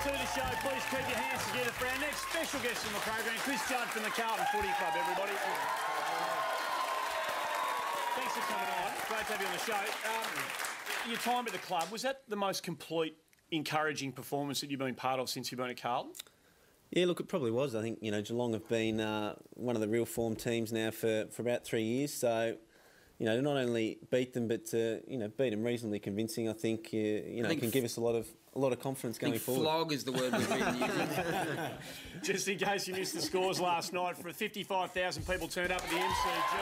to the show. Please keep your hands together for our next special guest on the program, Judd from the Carlton Footy Club, everybody. Thanks for coming on. Great to have you on the show. Your time at the club, was that the most complete, encouraging performance that you've been part of since you've been at Carlton? Yeah, look, it probably was. I think, Geelong have been one of the real form teams now for about 3 years. So, to not only beat them, but to, beat them reasonably convincing, I think, can give us a lot of confidence going forward. Flog is the word we've been using. Just in case you missed the scores last night, for 55,000 people turned up at the MCG.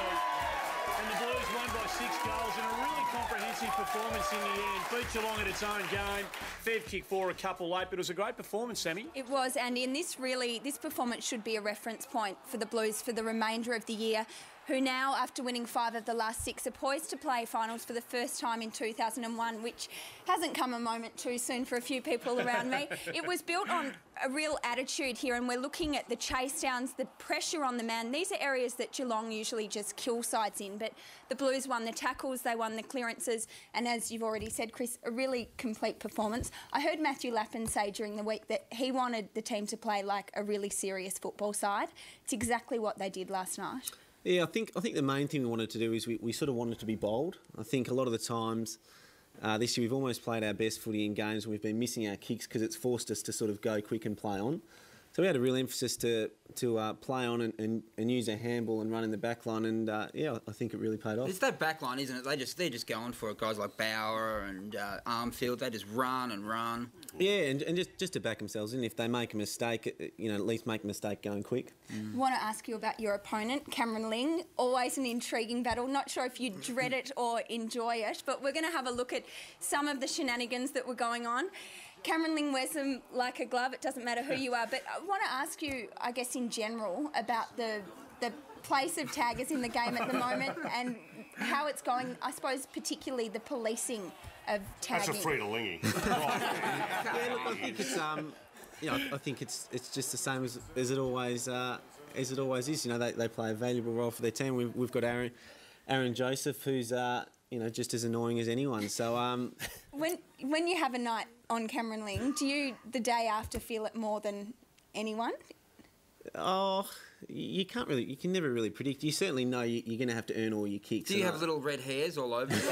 And the Blues won by 6 goals in a really comprehensive performance in the end. Beat Geelong at its own game. Fev kicked 4 a couple late, but it was a great performance, Sammy. It was, Andy, and this performance should be a reference point for the Blues for the remainder of the year, who now, after winning 5 of the last 6, are poised to play finals for the first time in 2001, which hasn't come a moment too soon for a few people around me. It was built on a real attitude here, and we're looking at the chase downs, the pressure on the man. These are areas that Geelong usually just kill sides in, but the Blues won the tackles, they won the clearances, and as you've already said, Chris, a really complete performance. I heard Matthew Lappin say during the week that he wanted the team to play like a really serious football side. It's exactly what they did last night. Yeah, I think the main thing we wanted to do is we sort of wanted to be bold. I think a lot of the times this year we've almost played our best footy in games and we've been missing our kicks because it's forced us to sort of go quick and play on. So we had a real emphasis to play on and use our handball and run in the back line, and I think it really paid off. It's that back line, isn't it? They're just going for it. Guys like Bauer and Armfield, they just run and run. Yeah, and just to back themselves in. If they make a mistake, at least make a mistake going quick. I want to ask you about your opponent, Cameron Ling. Always an intriguing battle. Not sure if you dread it or enjoy it, but we're going to have a look at some of the shenanigans that were going on. Cameron Ling wears them like a glove. It doesn't matter who you are. But I want to ask you, I guess, in general, about the place of taggers in the game at the moment and how it's going, I suppose, particularly the policing of tagging. That's a Frida-Lingy. Yeah, look, I think it's I think it's just the same as it always is. They play a valuable role for their team. We've got Aaron Joseph, who's just as annoying as anyone. So when you have a night on Cameron Ling, do you the day after feel it more than anyone? Oh, you can never really predict. You certainly know you're going to have to earn all your kicks. Do you have little red hairs all over you?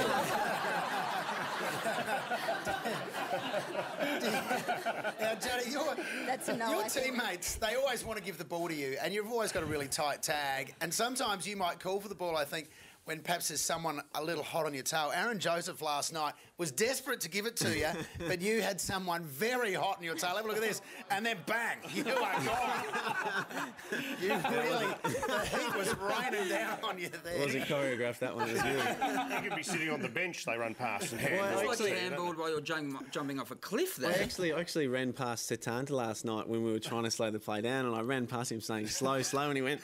Now, Juddy, your teammates, they always want to give the ball to you, and you've always got a really tight tag, and sometimes you might call for the ball, I think, when perhaps there's someone a little hot on your tail. Aaron Joseph last night was desperate to give it to you, but you had someone very hot on your tail. Have a look at this. And then bang, you are gone. The heat was raining down on you there. It wasn't choreographed, that one. It was good. You could be sitting on the bench, they run past and It's like you handballed while you're jumping off a cliff there. I actually ran past Setanta last night when we were trying to slow the play down, and I ran past him saying, slow, and he went...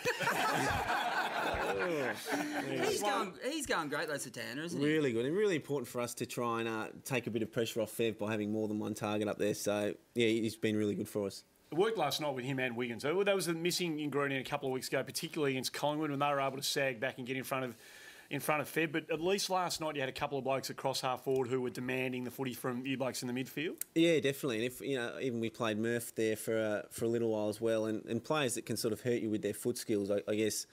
He's going great, though, Satana, isn't he? Really good, and really important for us to try and take a bit of pressure off Fev by having more than one target up there. So, yeah, he's been really good for us. It worked last night with him and Wiggins. That was the missing ingredient a couple of weeks ago, particularly against Collingwood, when they were able to sag back and get in front of Fev. But at least last night you had a couple of blokes across half forward who were demanding the footy from you blokes in the midfield. Yeah, definitely. And if even we played Murph there for a little while as well, and players that can sort of hurt you with their foot skills, I guess.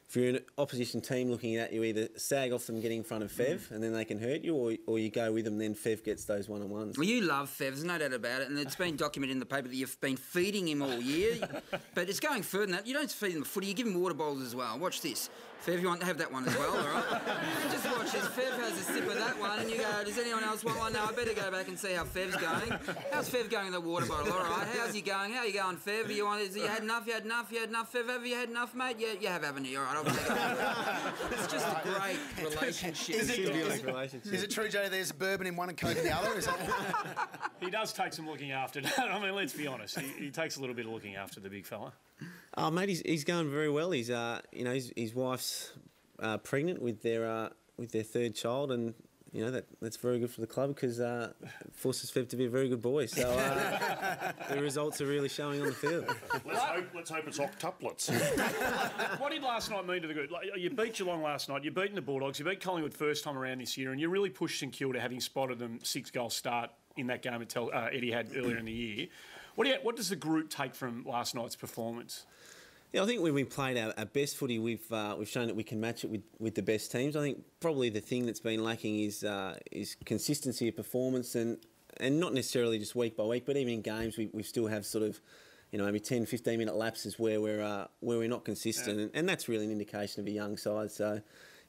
If you're an opposition team looking at you, either sag off them getting in front of Fev and then they can hurt you, or you go with them, then Fev gets those one-on-ones. Well, you love Fev, there's no doubt about it, and it's been documented in the paper that you've been feeding him all year. But it's going further than that. You don't feed him the footy, you give him water bowls as well. Watch this. Fev, you want to have that one as well, all right? Just watch this. Fev has a sip of that one, and you go, does anyone else want one? No, I better go back and see how Fev's going. How's Fev going in the water bottle? All right, how's he going? How are you going, Fev? You had enough, Fev? Have you had enough, mate? Yeah, you have, haven't you? All right, I'll take it. It's just a great relationship. Is it true, Jay, there's bourbon in one and Coke in the other? Is that... He does take some looking after. I mean, let's be honest. He takes a little bit of looking after the big fella. Oh, mate, he's going very well. He's his wife's pregnant with their third child, and that's very good for the club because it forces Fev to be a very good boy. So the results are really showing on the field. Let's hope it's octuplets. What did last night mean to the group? Like, you beat Geelong last night, you've beaten the Bulldogs, you beat Collingwood first time around this year, and you really pushed St Kilda, having spotted them 6-goal start in that game Eddie had earlier in the year. What does the group take from last night's performance? Yeah, I think when we played our best footy, we've shown that we can match it with the best teams. I think probably the thing that's been lacking is consistency of performance and not necessarily just week by week, but even in games we still have sort of, maybe 10, 15-minute lapses where we're not consistent, and that's really an indication of a young side. So,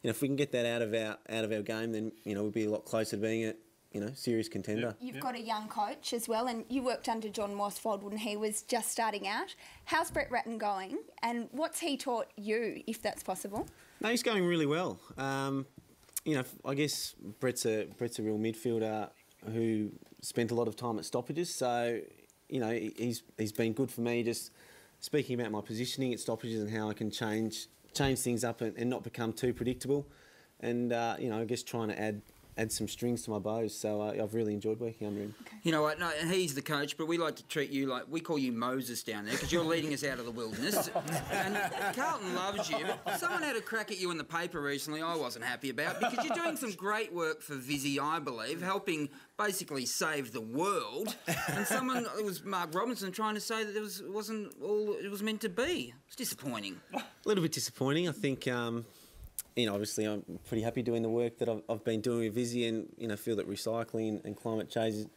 if we can get that out of our game, then we'll be a lot closer to being a serious contender. You've got a young coach as well, and you worked under John Mossfold when he was just starting out. How's Brett Ratton going, and what's he taught you, if that's possible? No, he's going really well. I guess Brett's a real midfielder who spent a lot of time at stoppages, so he's been good for me, just speaking about my positioning at stoppages and how I can change things up and not become too predictable, and I guess trying to add some strings to my bows. So I've really enjoyed working under him. You know what? No, he's the coach, but we like to treat you like, we call you Moses down there because you're leading us out of the wilderness. And Carlton loves you. Someone had a crack at you in the paper recently I wasn't happy about, because you're doing some great work for Vizzy, I believe, helping basically save the world. And it was Mark Robinson, trying to say that it wasn't all it was meant to be. It's disappointing. A little bit disappointing. I think obviously I'm pretty happy doing the work that I've been doing with Vizzy, and feel that recycling and climate change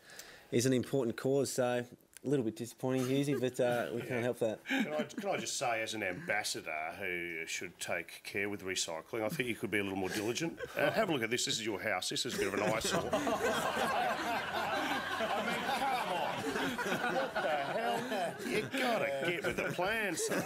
is an important cause. So a little bit disappointing, Husey, but we can't help that. Can I just say, as an ambassador who should take care with recycling, I think you could be a little more diligent. Have a look at this. This is your house. This is a bit of an eyesore. I mean, come on. What the hell? You gotta get with the plan, son.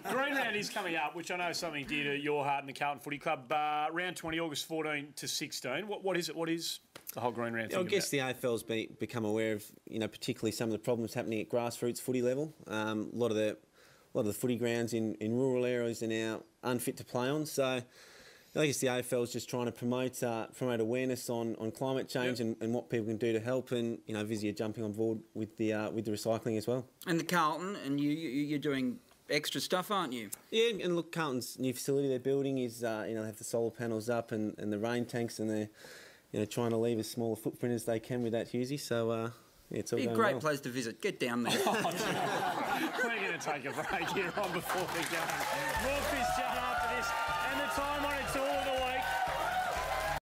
Green Round is coming up, which I know is something dear to your heart and the Carlton Footy Club. Round 20, August 14 to 16. What is it? What is the whole Green Round thing I guess about? The AFL's become aware of, particularly some of the problems happening at grassroots footy level. A lot of the footy grounds in rural areas are now unfit to play on. So I guess the AFL is just trying to promote awareness on climate change and what people can do to help, and Vizzy are jumping on board with the recycling as well. And the Carlton, and you're doing extra stuff, aren't you? Yeah, and look, Carlton's new facility they're building is they have the solar panels up and the rain tanks, and they're trying to leave as small a footprint as they can with that, Husey. So it's all be a going great well. place to visit. Get down there. We're going to take a break here on before we go. More Chris Judd after this, and the time on it's all the way.